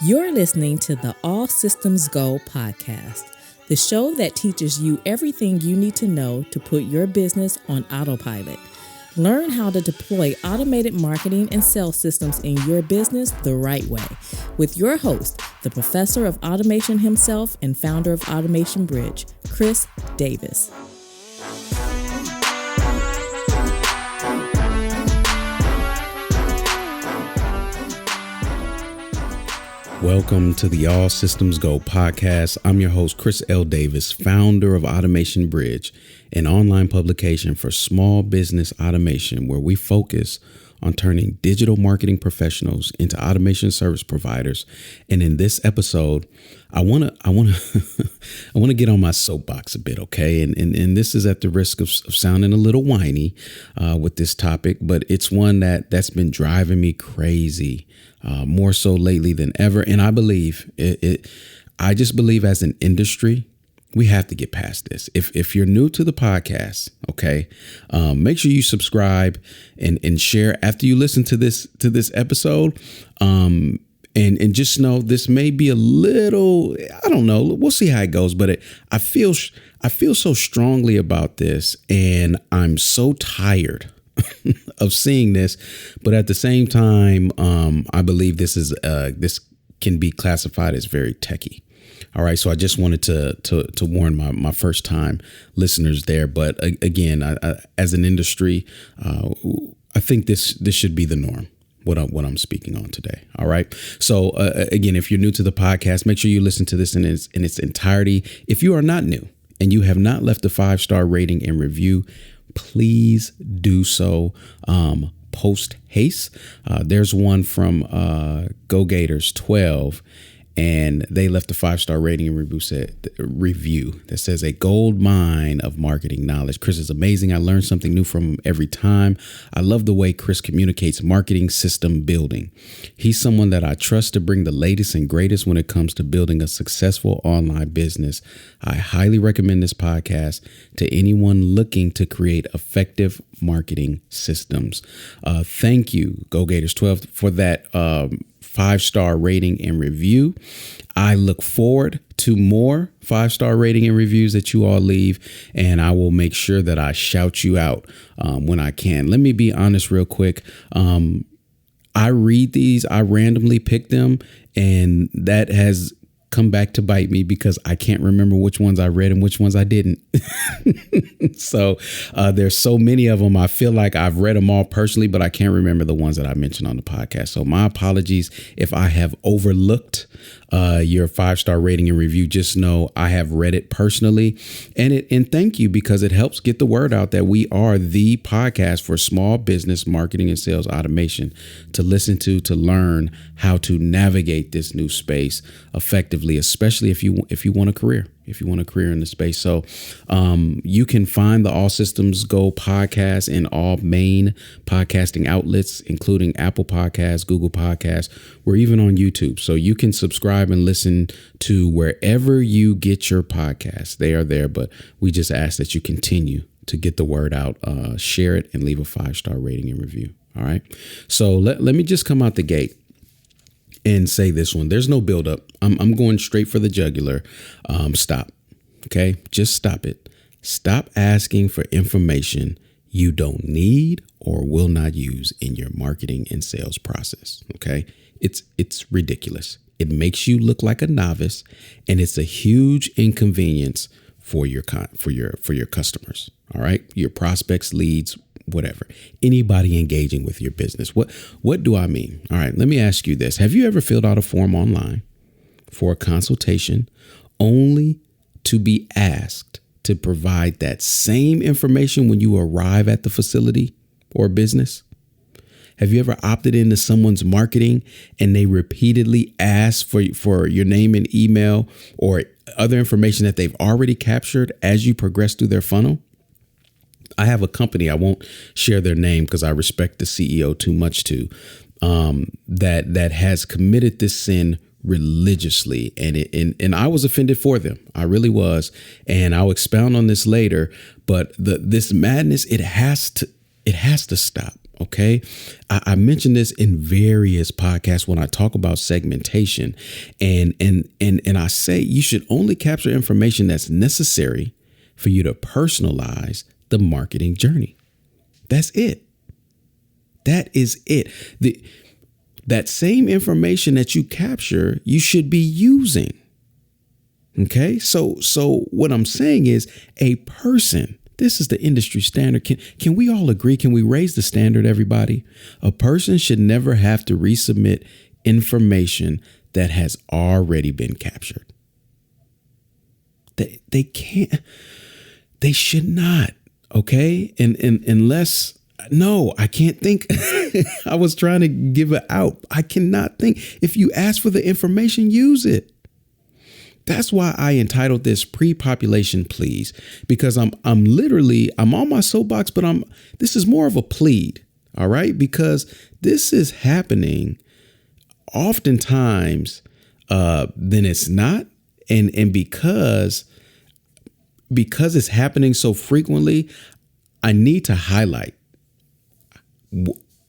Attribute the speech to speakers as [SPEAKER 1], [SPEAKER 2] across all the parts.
[SPEAKER 1] You're listening to the All Systems Go podcast, the show that teaches you everything you need to know to put your business on autopilot. Learn how to deploy automated marketing and sales systems in your business the right way with your host, the professor of automation himself and founder of Automation Bridge, Chris Davis.
[SPEAKER 2] Welcome to the All Systems Go podcast. I'm your host, Chris L. Davis, founder of Automation Bridge, an online publication for small business automation where we focus on turning digital marketing professionals into automation service providers. And in this episode, I want to get on my soapbox a bit, okay? And this is at the risk of sounding a little whiny with this topic, but it's one that's been driving me crazy, more so lately than ever. And I believe I just believe as an industry, we have to get past this. If you're new to the podcast, okay, make sure you subscribe and share after you listen to this episode. And just know this may be a little, I don't know, we'll see how it goes. But I feel so strongly about this, and I'm so tired of seeing this. But at the same time, I believe this can be classified as very techie. All right. So I just wanted to warn my first time listeners there. But again, I, as an industry, I think this should be the norm. What I'm speaking on today. All right. So again, if you're new to the podcast, make sure you listen to this in its entirety. If you are not new and you have not left a 5-star rating and review, please do so. Post haste. There's one from Go Gators 12. And they left a 5-star rating and review that says, a gold mine of marketing knowledge. Chris is amazing. I learn something new from him every time. I love the way Chris communicates marketing system building. He's someone that I trust to bring the latest and greatest when it comes to building a successful online business. I highly recommend this podcast to anyone looking to create effective marketing systems. Thank you, Go Gators 12, for that 5-star rating and review. I look forward to more 5-star rating and reviews that you all leave, and I will make sure that I shout you out when I can. Let me be honest real quick. I read these, I randomly pick them, and that has come back to bite me because I can't remember which ones I read and which ones I didn't. So there's so many of them. I feel like I've read them all personally, but I can't remember the ones that I mentioned on the podcast. So my apologies if I have overlooked your 5-star rating and review. Just know I have read it personally, and thank you, because it helps get the word out that we are the podcast for small business marketing and sales automation to listen to learn how to navigate this new space effectively, especially if you want a career. If you want a career in the space. So you can find the All Systems Go podcast in all main podcasting outlets, including Apple Podcasts, Google Podcasts. We're even on YouTube. So you can subscribe and listen to wherever you get your podcasts. They are there, but we just ask that you continue to get the word out, share it, and leave a 5-star rating and review. All right. So let me just come out the gate and say this one. There's no buildup. I'm going straight for the jugular. Stop. Okay. Just stop it. Stop asking for information you don't need or will not use in your marketing and sales process. Okay. It's ridiculous. It makes you look like a novice, and it's a huge inconvenience for your customers. All right. Your prospects, leads, whatever, anybody engaging with your business. What do I mean? All right, let me ask you this. Have you ever filled out a form online for a consultation only to be asked to provide that same information when you arrive at the facility or business? Have you ever opted into someone's marketing and they repeatedly ask for your name and email or other information that they've already captured as you progress through their funnel? I have a company, I won't share their name because I respect the CEO too much that has committed this sin religiously. And I was offended for them. I really was. And I'll expound on this later. But this madness, it has to stop. Okay. I mentioned this in various podcasts when I talk about segmentation, and I say you should only capture information that's necessary for you to personalize the marketing journey. That's it. That is it. That same information that you capture, you should be using. Okay. So what I'm saying is a person, this is the industry standard. Can we all agree? Can we raise the standard, everybody? A person should never have to resubmit information that has already been captured. They can't, they should not. Okay. And unless, no, I can't think. I was trying to give it out. I cannot think. If you ask for the information, use it. That's why I entitled this Pre-Population Please, because I'm on my soapbox, but this is more of a plead. All right. Because this is happening oftentimes than it's not. And because it's happening so frequently, I need to highlight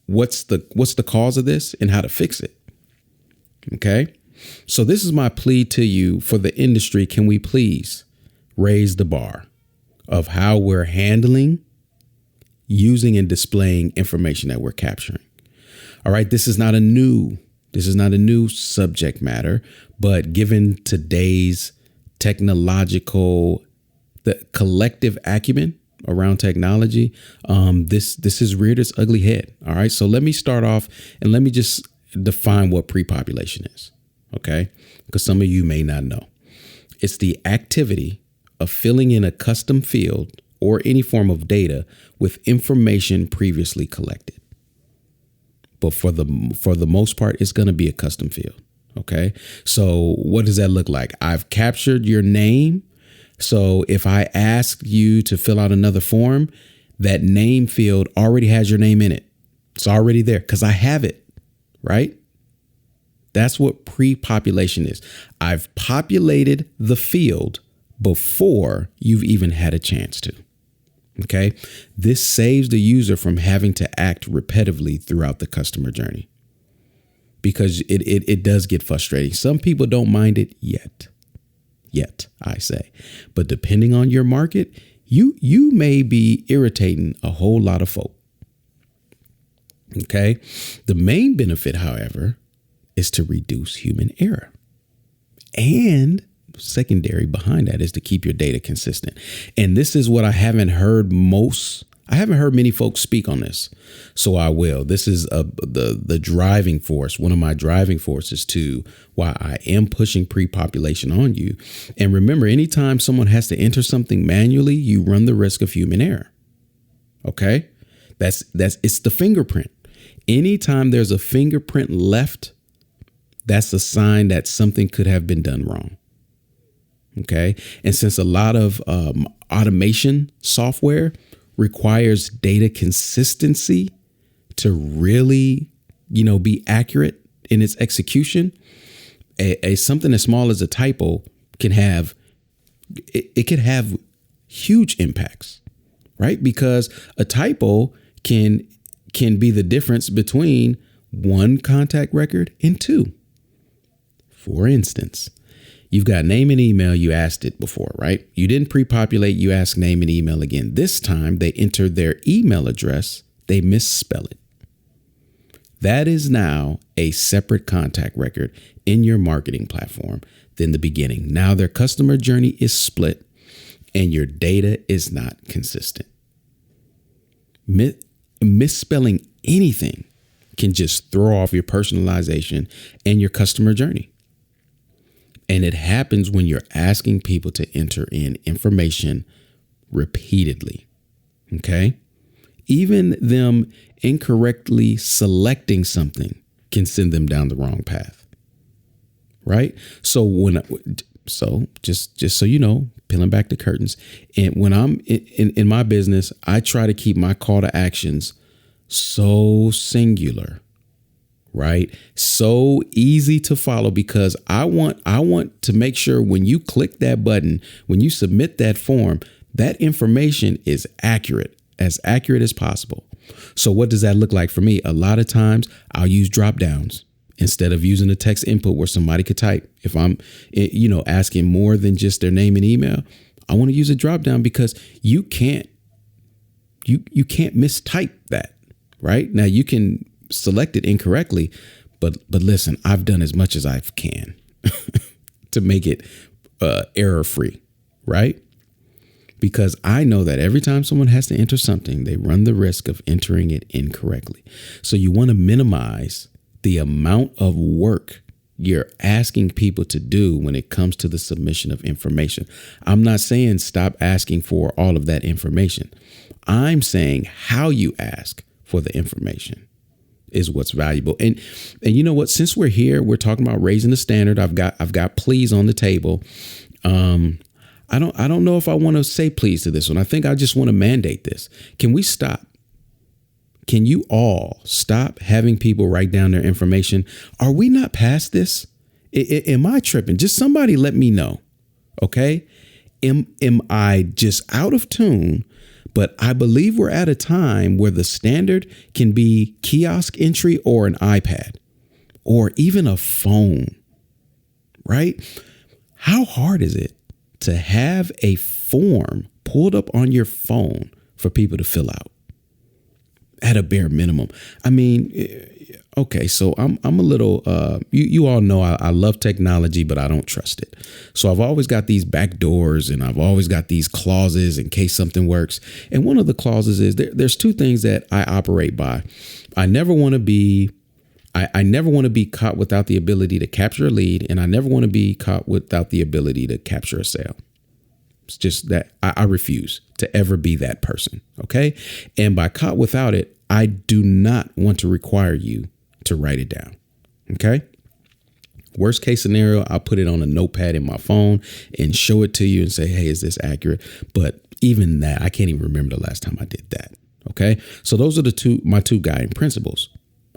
[SPEAKER 2] what's the cause of this and how to fix it. OK, so this is my plea to you for the industry. Can we please raise the bar of how we're handling, using and displaying information that we're capturing? All right. This is not a new subject matter, but given today's the collective acumen around technology, this has reared its ugly head. All right. So let me start off and let me just define what pre-population is. OK, because some of you may not know. It's the activity of filling in a custom field or any form of data with information previously collected. But for the most part, it's going to be a custom field. OK, so what does that look like? I've captured your name. So if I ask you to fill out another form, that name field already has your name in it. It's already there because I have it. Right. That's what pre-population is. I've populated the field before you've even had a chance to. OK, this saves the user from having to act repetitively throughout the customer journey, because it does get frustrating. Some people don't mind it yet, I say. But depending on your market, you may be irritating a whole lot of folk. OK, the main benefit, however, is to reduce human error. And secondary behind that is to keep your data consistent. And this is what I haven't heard many folks speak on this. So I will. This is the driving force, one of my driving forces to why I am pushing pre-population on you. And remember, anytime someone has to enter something manually, you run the risk of human error. OK, it's the fingerprint. Anytime there's a fingerprint left, that's a sign that something could have been done wrong. OK, and since a lot of automation software requires data consistency to really, be accurate in its execution, something as small as a typo can have huge impacts. Right. Because a typo can be the difference between one contact record and two. For instance, you've got name and email. You asked it before, right? You didn't pre-populate. You asked name and email again. This time they entered their email address. They misspell it. That is now a separate contact record in your marketing platform than the beginning. Now their customer journey is split and your data is not consistent. Misspelling anything can just throw off your personalization and your customer journey. And it happens when you're asking people to enter in information repeatedly. OK, even them incorrectly selecting something can send them down the wrong path. Right. So just so you know, peeling back the curtains. And when I'm in my business, I try to keep my call to actions so singular. Right. So easy to follow, because I want to make sure when you click that button, when you submit that form, that information is accurate as possible. So what does that look like for me? A lot of times I'll use drop downs instead of using a text input where somebody could type. If I'm, asking more than just their name and email, I want to use a drop down because you can't mistype that, right? Now you can select it incorrectly, but listen, I've done as much as I can to make it error free, right? Because I know that every time someone has to enter something, they run the risk of entering it incorrectly. So you want to minimize the amount of work you're asking people to do when it comes to the submission of information. I'm not saying stop asking for all of that information. I'm saying how you ask for the information is what's valuable. And you know what? Since we're here, we're talking about raising the standard. I've got please on the table. I don't know if I want to say please to this one. I think I just want to mandate this. Can we stop? Can you all stop having people write down their information? Are we not past this? Am I tripping? Just somebody let me know. Okay. Am I just out of tune? But I believe we're at a time where the standard can be kiosk entry or an iPad or even a phone, right? How hard is it to have a form pulled up on your phone for people to fill out? At a bare minimum. I mean, okay, so I'm a little, you all know I love technology, but I don't trust it. So I've always got these back doors and I've always got these clauses in case something works. And one of the clauses is there's two things that I operate by. I never want to be caught without the ability to capture a lead, and I never want to be caught without the ability to capture a sale. It's just that I refuse to ever be that person. OK, and by caught without it, I do not want to require you to write it down. OK, worst case scenario, I'll put it on a notepad in my phone and show it to you and say, hey, is this accurate? But even that, I can't even remember the last time I did that. OK, so those are my two guiding principles.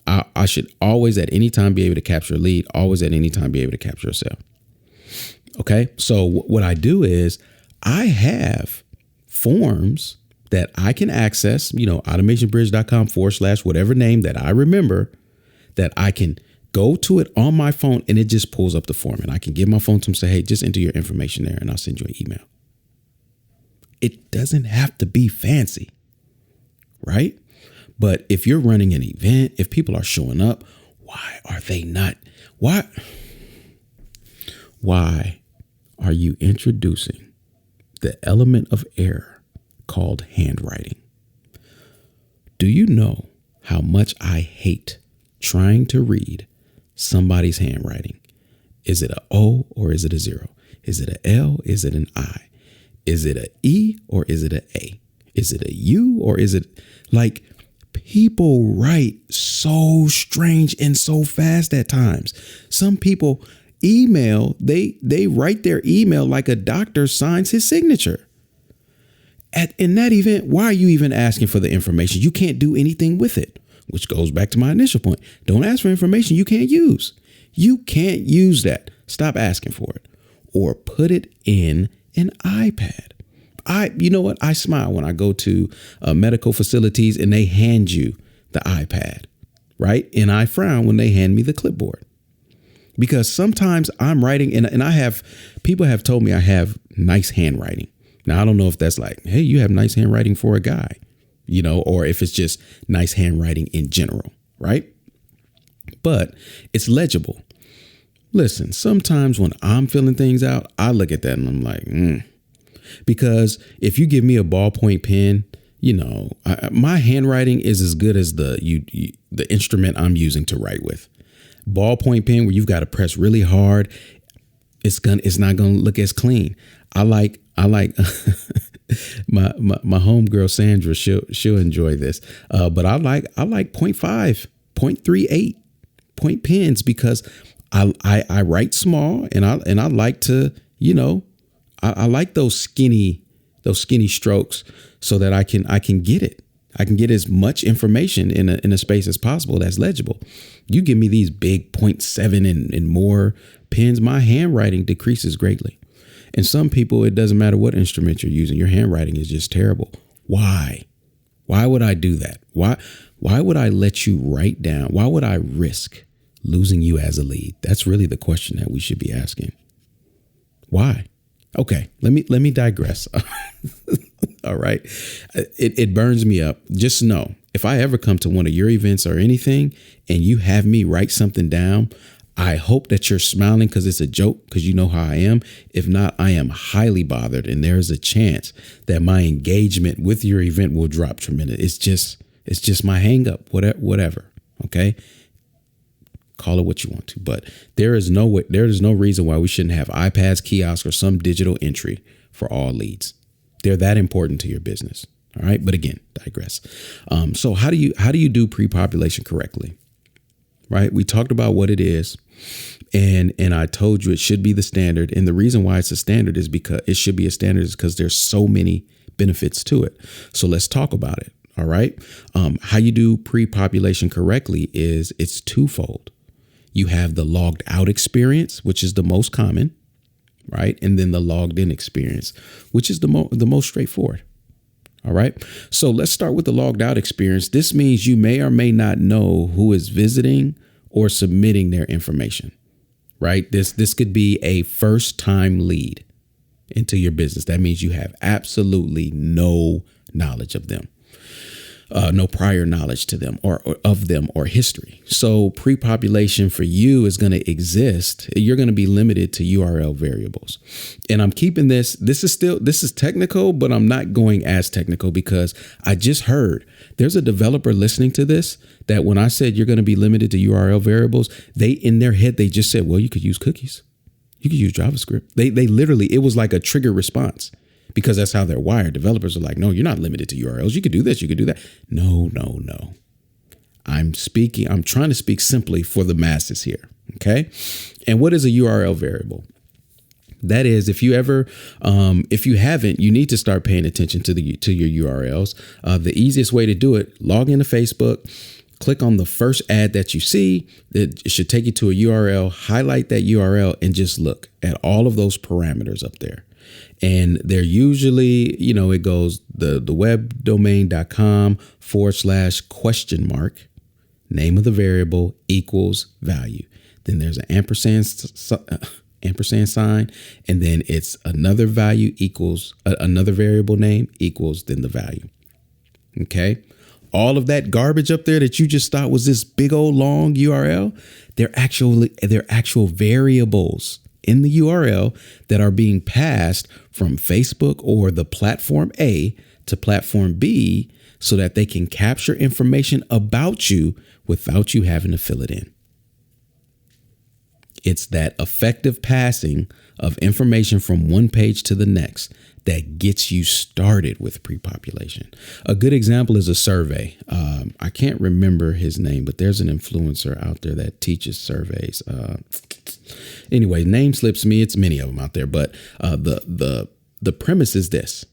[SPEAKER 2] I should always at any time be able to capture a lead, always at any time be able to capture a sale. OK, so what I do is I have forms that I can access, automationbridge.com/ whatever name that I remember, that I can go to it on my phone and it just pulls up the form, and I can give my phone to them and say, hey, just enter your information there and I'll send you an email. It doesn't have to be fancy, right? But if you're running an event, if people are showing up, why are they not? Why are you introducing the element of error called handwriting? Do you know how much I hate trying to read somebody's handwriting? Is it a O or is it a 0? Is it a L? Is it an I? Is it a E or is it a A? Is it a U or is it like, people write so strange and so fast at times. Some people email, they write their email like a doctor signs his signature. In that event, why are you even asking for the information? You can't do anything with it, which goes back to my initial point. Don't ask for information you can't use. You can't use that. Stop asking for it or put it in an iPad. You know what? I smile when I go to medical facilities and they hand you the iPad, right? And I frown when they hand me the clipboard, because sometimes I'm writing and people have told me I have nice handwriting. Now, I don't know if that's like, hey, you have nice handwriting for a guy, or if it's just nice handwriting in general, right? But it's legible. Listen, sometimes when I'm filling things out, I look at that and I'm like, Because if you give me a ballpoint pen, my handwriting is as good as the instrument I'm using to write with. Ballpoint pen, where you've got to press really hard, it's not gonna look as clean. I like my homegirl Sandra. She'll enjoy this. But I like 0.5, 0.38 point pens because I write small and I like to I like those skinny strokes so that I can get it. I can get as much information in a space as possible that's legible. You give me these big 0.7 and more pens, my handwriting decreases greatly. And some people, it doesn't matter what instrument you're using, your handwriting is just terrible. Why? Why would I do that? Why would I let you write down? Why would I risk losing you as a lead? That's really the question that we should be asking. Why? Okay, let me digress. All right. It burns me up. Just know, if I ever come to one of your events or anything and you have me write something down, I hope that you're smiling because it's a joke, because you know how I am. If not, I am highly bothered, and there is a chance that my engagement with your event will drop tremendously. It's just my hang up, whatever. Okay. Call it what you want to, but there is no reason why we shouldn't have iPads, kiosks, or some digital entry for all leads. They're that important to your business. All right. But again, digress. So how do you do pre-population correctly? Right. We talked about what it is. And I told you it should be the standard. And the reason why it's a standard is because it should be a standard is because there's so many benefits to it. So let's talk about it. All right. How you do pre-population correctly is it's twofold. You have the logged out experience, which is the most common. Right. And then the logged in experience, which is the most straightforward. All right. So let's start with the logged out experience. This means you may or may not know who is visiting or submitting their information. Right. This could be a first time lead into your business. That means you have absolutely no knowledge of them. No prior knowledge to them or of them or history. So pre-population for you is going to exist. You're going to be limited to URL variables. And I'm keeping this is technical, but I'm not going as technical because I just heard there's a developer listening to this that when I said you're going to be limited to URL variables, they in their head, they just said, well, you could use cookies. You could use JavaScript. They literally, it was like a trigger response. Because that's how they're wired. Developers are like, no, you're not limited to URLs. You could do this. You could do that. No. I'm trying to speak simply for the masses here. Okay. And what is a URL variable? That is, if you haven't, you need to start paying attention to your URLs. The easiest way to do it, log into Facebook, click on the first ad that you see. It should take you to a URL, highlight that URL, and just look at all of those parameters up there. And they're usually, it goes the webdomain.com/?, name of the variable equals value. Then there's an ampersand sign. And then it's another value equals another variable name equals then the value. OK, all of that garbage up there that you just thought was this big old long URL. They're actual variables in the URL that are being passed from Facebook or the platform A to platform B so that they can capture information about you without you having to fill it in. It's that effective passing of information from one page to the next that gets you started with pre-population. A good example is a survey. I can't remember his name, but there's an influencer out there that teaches surveys. Anyway, name slips me. It's many of them out there, but the premise is this: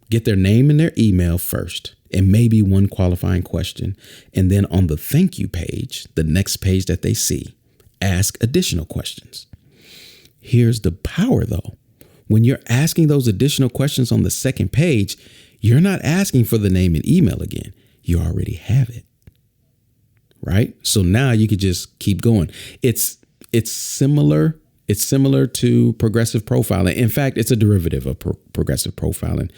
[SPEAKER 2] get their name and their email first, and maybe one qualifying question, and then on the thank you page, the next page that they see, ask additional questions. Here's the power, though. When you're asking those additional questions on the second page, you're not asking for the name and email again. You already have it. Right? So now you could just keep going. It's similar. It's similar to progressive profiling. In fact, it's a derivative of progressive profiling.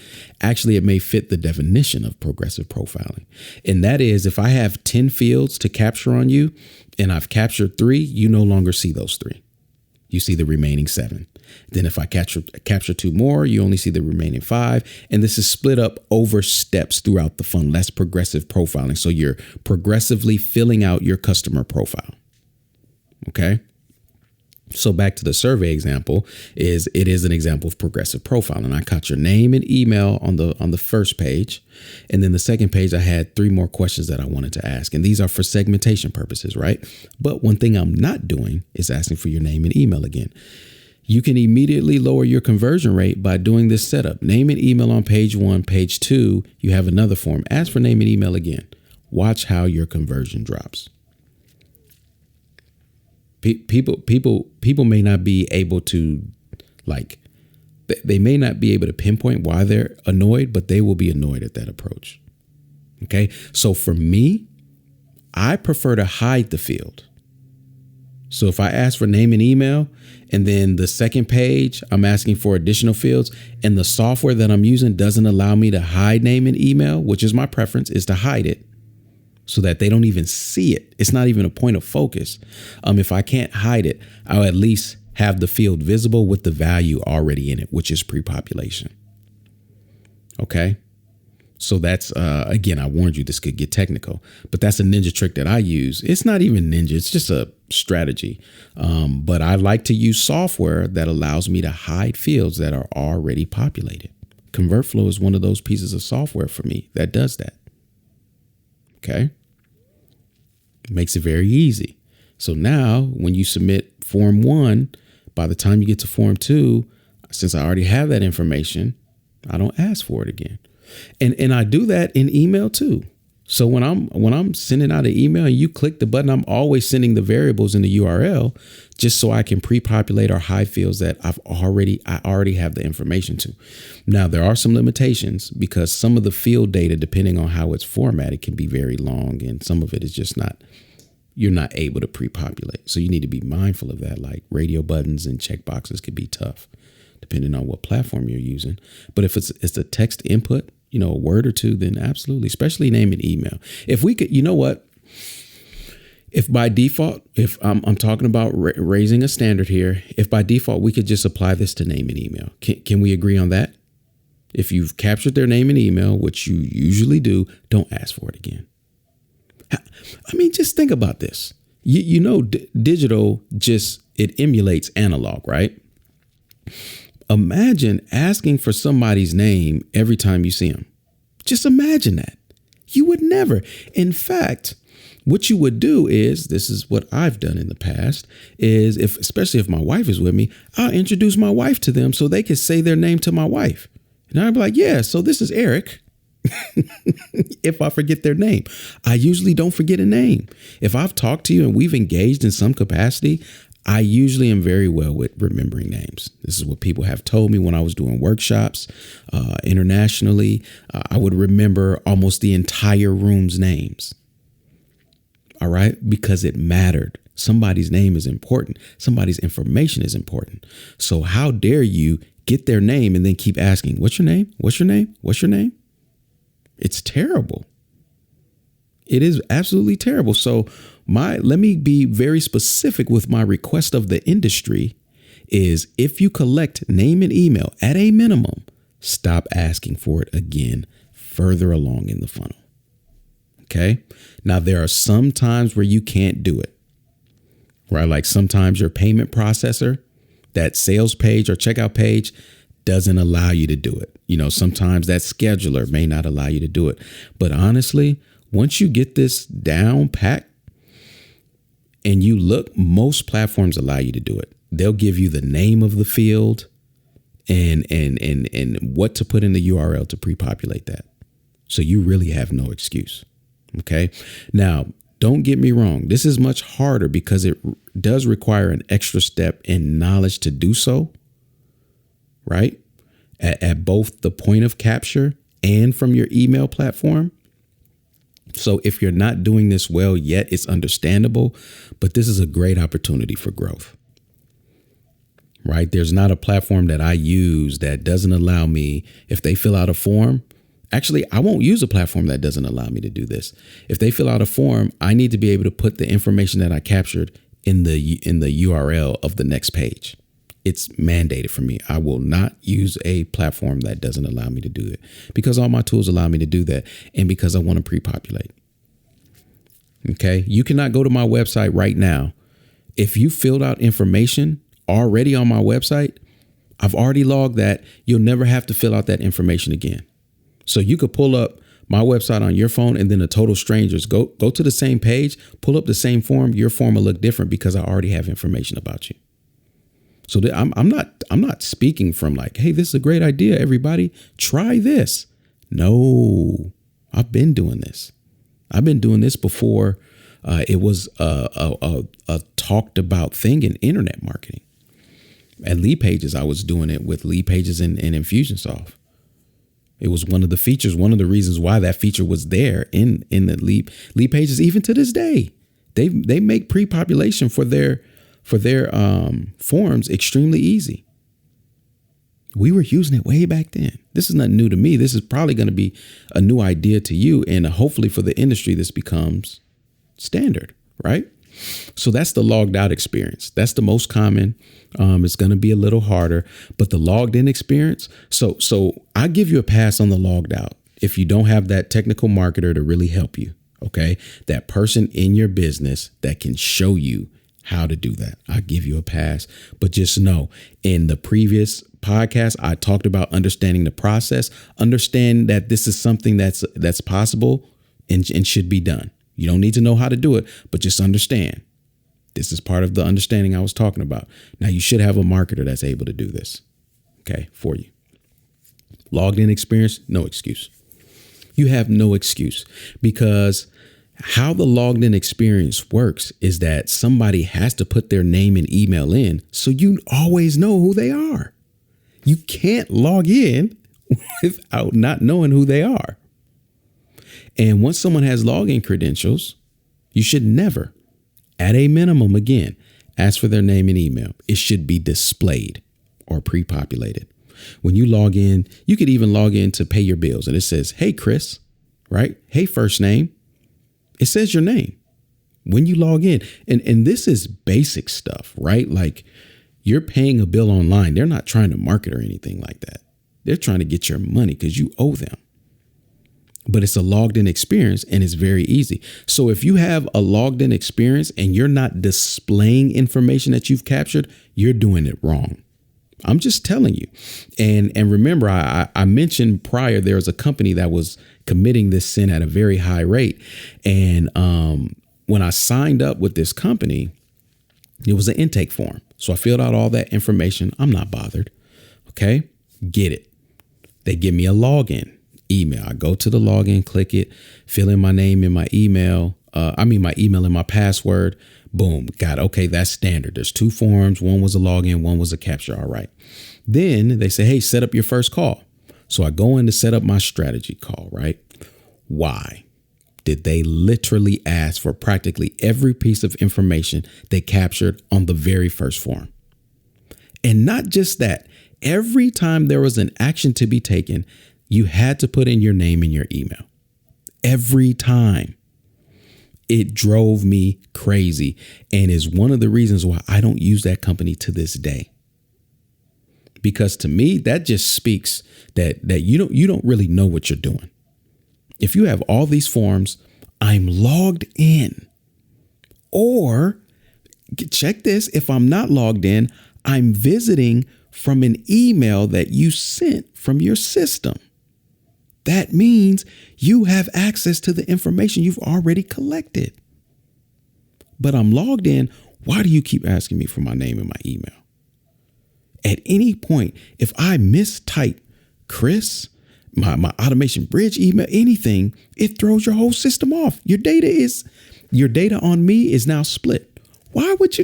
[SPEAKER 2] Actually, it may fit the definition of progressive profiling. And that is, if I have 10 fields to capture on you and I've captured 3, you no longer see those 3. You see the remaining 7. Then if I capture 2 more, you only see the remaining 5. And this is split up over steps throughout the funnel. That's progressive profiling. So you're progressively filling out your customer profile. Okay. So back to the survey example, it is an example of progressive profiling. I caught your name and email on the first page. And then the second page, I had 3 more questions that I wanted to ask. And these are for segmentation purposes, right? But one thing I'm not doing is asking for your name and email again. You can immediately lower your conversion rate by doing this setup. Name and email on page 1, page 2, you have another form. Ask for name and email again. Watch how your conversion drops. People may not be able to, they may not be able to pinpoint why they're annoyed, but they will be annoyed at that approach. Okay. So for me, I prefer to hide the field. So if I ask for name and email, and then the second page, I'm asking for additional fields, and the software that I'm using doesn't allow me to hide name and email, which is my preference, is to hide it so that they don't even see it. It's not even a point of focus. If I can't hide it, I'll at least have the field visible with the value already in it, which is pre-population. Okay. So that's, again, I warned you this could get technical, but that's a ninja trick that I use. It's not even ninja. It's just a strategy. But I like to use software that allows me to hide fields that are already populated. ConvertFlow is one of those pieces of software for me that does that. Okay. Makes it very easy. So now when you submit form 1, by the time you get to form 2, since I already have that information, I don't ask for it again. And I do that in email too. So when I'm sending out an email and you click the button, I'm always sending the variables in the URL just so I can pre-populate or hide fields that I already have the information to. Now, there are some limitations because some of the field data, depending on how it's formatted, can be very long, and some of it is just you're not able to pre-populate. So you need to be mindful of that. Like radio buttons and checkboxes could be tough depending on what platform you're using. But if it's a text input, a word or two, then absolutely, especially name and email. If we could, you know what? If by default, if I'm talking about raising a standard here, if by default we could just apply this to name and email, can we agree on that? If you've captured their name and email, which you usually do, don't ask for it again. I mean, just think about this. Digital it emulates analog, right? Imagine asking for somebody's name every time you see them. Just imagine that. You would never. In fact, what you would do is, this is what I've done in the past, is especially if my wife is with me, I'll introduce my wife to them so they can say their name to my wife. And I'll be like, yeah, so this is Eric. If I forget their name, I usually don't forget a name. If I've talked to you and we've engaged in some capacity, I usually am very well with remembering names. This is what people have told me when I was doing workshops internationally. I would remember almost the entire room's names. All right. Because it mattered. Somebody's name is important. Somebody's information is important. So how dare you get their name and then keep asking, what's your name? What's your name? What's your name? It's terrible. It is absolutely terrible. So let me be very specific with my request of the industry is if you collect name and email at a minimum, stop asking for it again further along in the funnel. Okay. Now, there are some times where you can't do it, right? Like sometimes your payment processor, that sales page or checkout page doesn't allow you to do it. Sometimes that scheduler may not allow you to do it. But honestly, once you get this down packed and you look, most platforms allow you to do it. They'll give you the name of the field and what to put in the URL to pre-populate that. So you really have no excuse. Okay. Now, don't get me wrong. This is much harder because it does require an extra step in knowledge to do so. Right. At both the point of capture and from your email platform. So if you're not doing this well yet, it's understandable, but this is a great opportunity for growth. Right. There's not a platform that I use that doesn't allow me, if they fill out a form. Actually, I won't use a platform that doesn't allow me to do this. If they fill out a form, I need to be able to put the information that I captured in the URL of the next page. It's mandated for me. I will not use a platform that doesn't allow me to do it because all my tools allow me to do that and because I want to pre-populate. Okay. You cannot go to my website right now. If you filled out information already on my website, I've already logged that. You'll never have to fill out that information again. So you could pull up my website on your phone and then a total strangers go to the same page, pull up the same form. Your form will look different because I already have information about you. So I'm not speaking from like, hey, this is a great idea. Everybody try this. No, I've been doing this. I've been doing this before. It was a talked about thing in internet marketing. At Lead Pages, I was doing it with Lead Pages and Infusionsoft. It was one of the features, one of the reasons why that feature was there in the lead pages. Even to this day, they make pre-population for their forms extremely easy. We were using it way back then. This is nothing new to me. This is probably going to be a new idea to you. And hopefully for the industry, this becomes standard, right? So that's the logged out experience. That's the most common. It's going to be a little harder, but the logged in experience. So I give you a pass on the logged out if you don't have that technical marketer to really help you. OK, that person in your business that can show you how to do that. I give you a pass. But just know, in the previous podcast, I talked about understanding the process. Understand that this is something that's possible and should be done. You don't need to know how to do it, but just understand. This is part of the understanding I was talking about. Now, you should have a marketer that's able to do this, okay, for you. Logged in experience, no excuse. You have no excuse, because how the logged in experience works is that somebody has to put their name and email in, so you always know who they are. You can't log in without not knowing who they are. And once someone has login credentials, you should never, at a minimum, again, ask for their name and email. It should be displayed or pre-populated. When you log in, you could even log in to pay your bills and it says, hey, Chris, right? Hey, first name. It says your name when you log in. And this is basic stuff, right? Like, you're paying a bill online. They're not trying to market or anything like that. They're trying to get your money because you owe them. But it's a logged in experience and it's very easy. So if you have a logged in experience and you're not displaying information that you've captured, you're doing it wrong. I'm just telling you. And remember, I mentioned prior, there was a company that was committing this sin at a very high rate. And when I signed up with this company, it was an intake form. So I filled out all that information. I'm not bothered. OK, get it. They give me a login email. I go to the login, click it, fill in my name and my email. My email and my password. Boom. Got it. OK, that's standard. There's two forms. One was a login. One was a capture. All right. Then they say, hey, set up your first call. So I go in to set up my strategy call. Right. Why did they literally ask for practically every piece of information they captured on the very first form? And not just that, every time there was an action to be taken, you had to put in your name and your email. Every time. It drove me crazy and is one of the reasons why I don't use that company to this day. Because to me, that just speaks that you don't really know what you're doing. If you have all these forms, I'm logged in. Or check this, if I'm not logged in, I'm visiting from an email that you sent from your system. That means you have access to the information you've already collected. But I'm logged in. Why do you keep asking me for my name and my email? At any point, if I mistype Chris, my automation bridge email, anything, it throws your whole system off. Your data on me is now split. Why would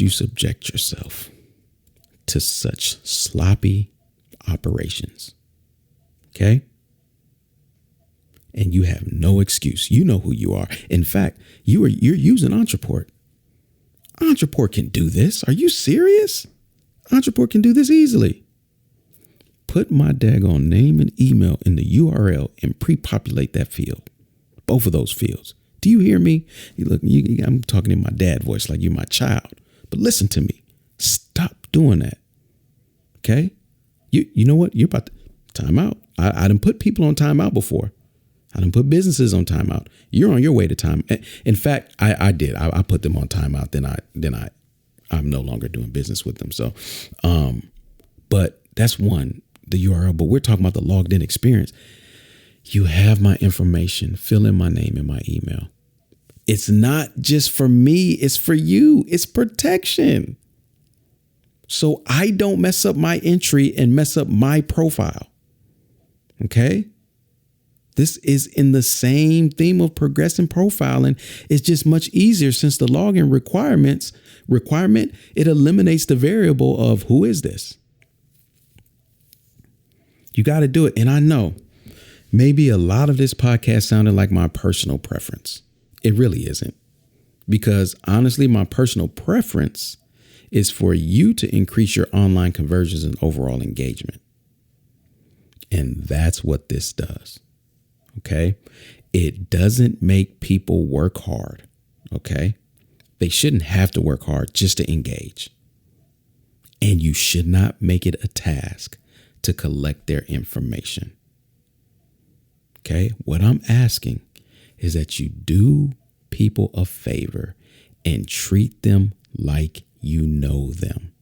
[SPEAKER 2] you subject yourself to such sloppy operations? Okay. And you have no excuse. You know who you are. In fact, you're using Entreport. Entreport can do this. Are you serious? Entreport can do this easily. Put my daggone name and email in the URL and pre-populate that field. Both of those fields. Do you hear me? Look, I'm talking in my dad voice like you're my child. But listen to me. Stop doing that. Okay? You know what? You're about to time out. I done put people on timeout before. I done put businesses on timeout. You're on your way to time. In fact, I did. I put them on timeout. Then I'm no longer doing business with them. So, but that's one, the URL. But we're talking about the logged in experience. You have my information. Fill in my name and my email. It's not just for me. It's for you. It's protection. So I don't mess up my entry and mess up my profile. Okay. This is in the same theme of progressing profiling. It's just much easier since the login requirement, it eliminates the variable of who is this? You got to do it. And I know maybe a lot of this podcast sounded like my personal preference. It really isn't. Because honestly, my personal preference is for you to increase your online conversions and overall engagement. And that's what this does. Okay. It doesn't make people work hard. Okay. They shouldn't have to work hard just to engage. And you should not make it a task to collect their information. Okay. What I'm asking is that you do people a favor and treat them like you know them.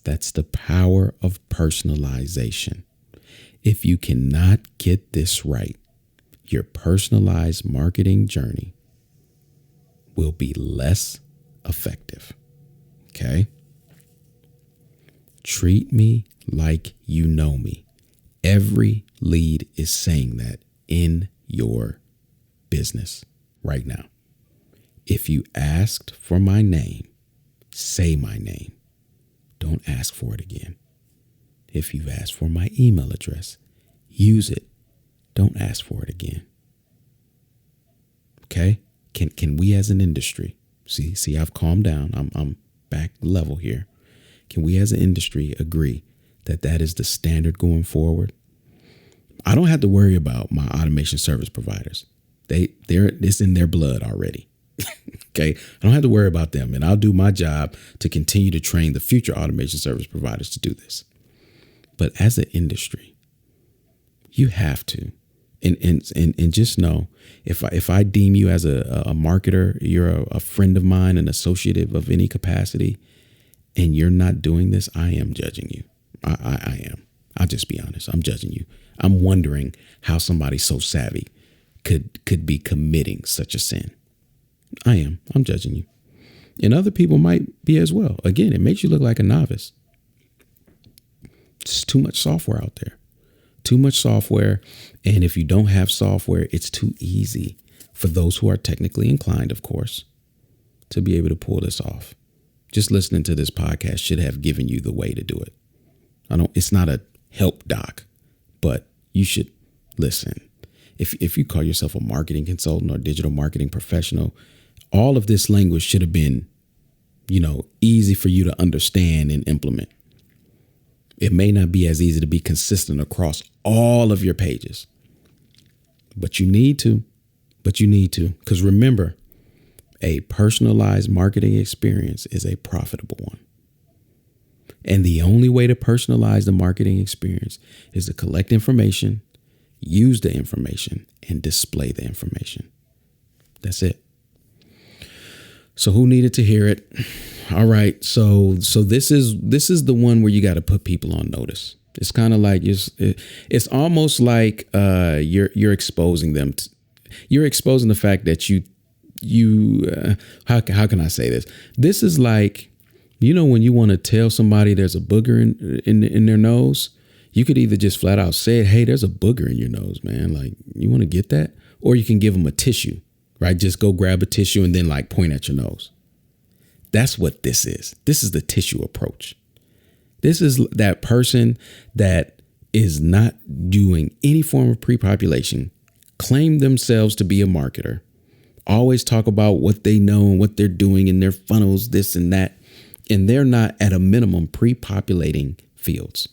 [SPEAKER 2] That's the power of personalization. If you cannot get this right, your personalized marketing journey will be less effective. Okay? Treat me like you know me. Every lead is saying that in your business right now. If you asked for my name, say my name. Don't ask for it again. If you've asked for my email address, use it. Don't ask for it again. Okay? Can we as an industry, see, I've calmed down. I'm back level here. Can we as an industry agree that that is the standard going forward? I don't have to worry about my automation service providers. It's in their blood already. Okay. I don't have to worry about them, and I'll do my job to continue to train the future automation service providers to do this. But as an industry, you have to, and just know, if I deem you as a marketer, you're a friend of mine, an associate of any capacity, and you're not doing this, I am judging you. I am. I'll just be honest. I'm judging you. I'm wondering how somebody so savvy could be committing such a sin. I am. I'm judging you. And other people might be as well. Again, it makes you look like a novice. It's too much software out there. Too much software. And if you don't have software, it's too easy for those who are technically inclined, of course, to be able to pull this off. Just listening to this podcast should have given you the way to do it. It's not a help doc, but you should listen. If you call yourself a marketing consultant or digital marketing professional, all of this language should have been, easy for you to understand and implement. It may not be as easy to be consistent across all of your pages, but you need to, because remember, a personalized marketing experience is a profitable one. And the only way to personalize the marketing experience is to collect information, use the information, and display the information. That's it. So who needed to hear it? All right. So this is the one where you got to put people on notice. It's kind of like it's almost like you're exposing them. You're exposing the fact that how can I say this? This is like, when you want to tell somebody there's a booger in their nose, you could either just flat out say, hey, there's a booger in your nose, man. Like, you want to get that? Or you can give them a tissue, right? Just go grab a tissue and then point at your nose. That's what this is. This is the tissue approach. This is that person that is not doing any form of pre-population, claim themselves to be a marketer, always talk about what they know and what they're doing in their funnels, this and that. And they're not at a minimum pre-populating fields.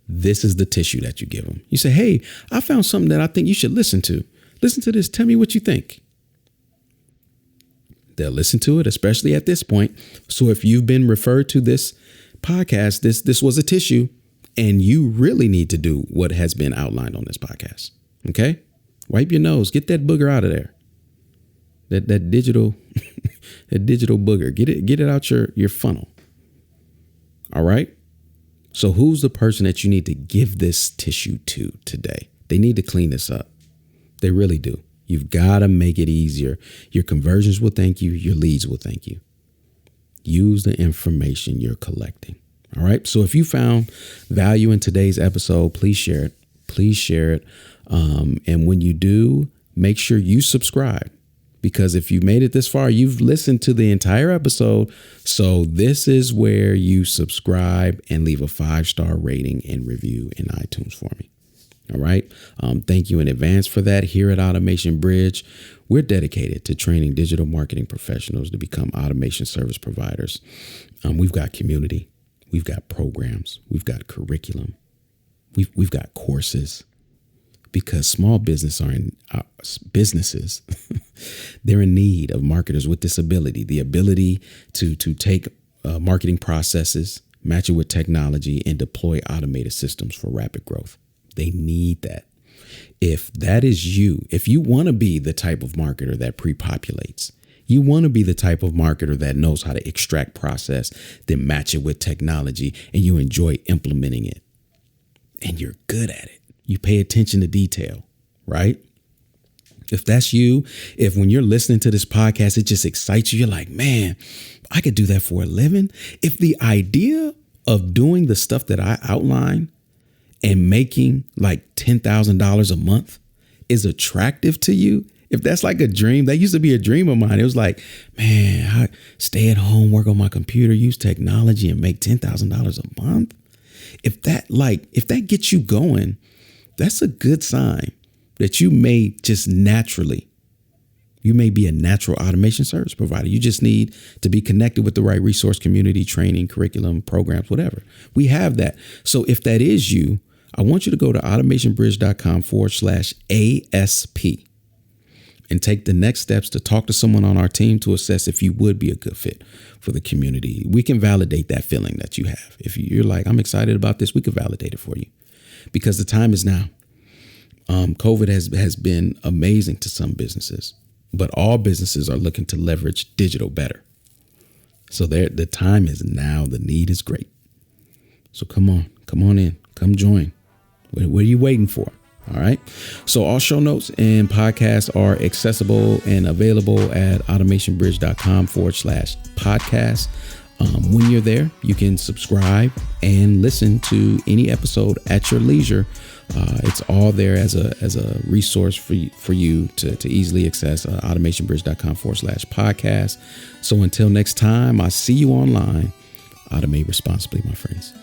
[SPEAKER 2] This is the tissue that you give them. You say, hey, I found something that I think you should listen to. Listen to this. Tell me what you think. They'll listen to it, especially at this point. So if you've been referred to this podcast, this was a tissue, and you really need to do what has been outlined on this podcast. Okay? Wipe your nose. Get that booger out of there. That digital that digital booger. Get it out your funnel. All right. So who's the person that you need to give this tissue to today? They need to clean this up. They really do. You've got to make it easier. Your conversions will thank you. Your leads will thank you. Use the information you're collecting. All right. So if you found value in today's episode, please share it. Please share it. And when you do, make sure you subscribe, because if you made it this far, you've listened to the entire episode. So this is where you subscribe and leave a 5-star rating and review in iTunes for me. All right. Thank you in advance for that. Here at Automation Bridge, we're dedicated to training digital marketing professionals to become automation service providers. We've got community. We've got programs. We've got curriculum. We've got courses, because small businesses, they're in need of marketers with this ability, the ability to take marketing processes, match it with technology, and deploy automated systems for rapid growth. They need that. If that is you, if you want to be the type of marketer that pre-populates, you want to be the type of marketer that knows how to extract process, then match it with technology, and you enjoy implementing it, and you're good at it. You pay attention to detail, right? If that's you, if when you're listening to this podcast, it just excites you, you're like, man, I could do that for a living. If the idea of doing the stuff that I outline and making like $10,000 a month is attractive to you, if that's like a dream, that used to be a dream of mine. It was like, man, I stay at home, work on my computer, use technology and make $10,000 a month. If that gets you going, that's a good sign that you may just naturally, you may be a natural automation service provider. You just need to be connected with the right resource, community, training, curriculum, programs, whatever. We have that. So if that is you, I want you to go to automationbridge.com/ASP and take the next steps to talk to someone on our team to assess if you would be a good fit for the community. We can validate that feeling that you have. If you're like, I'm excited about this, we can validate it for you, because the time is now. COVID has been amazing to some businesses, but all businesses are looking to leverage digital better. So the time is now. The need is great. So come on in, come join. What are you waiting for? All right. So all show notes and podcasts are accessible and available at automationbridge.com/podcast. When you're there, you can subscribe and listen to any episode at your leisure. It's all there as a resource for you to easily access. automationbridge.com/podcast. So until next time, I see you online. Automate responsibly, my friends.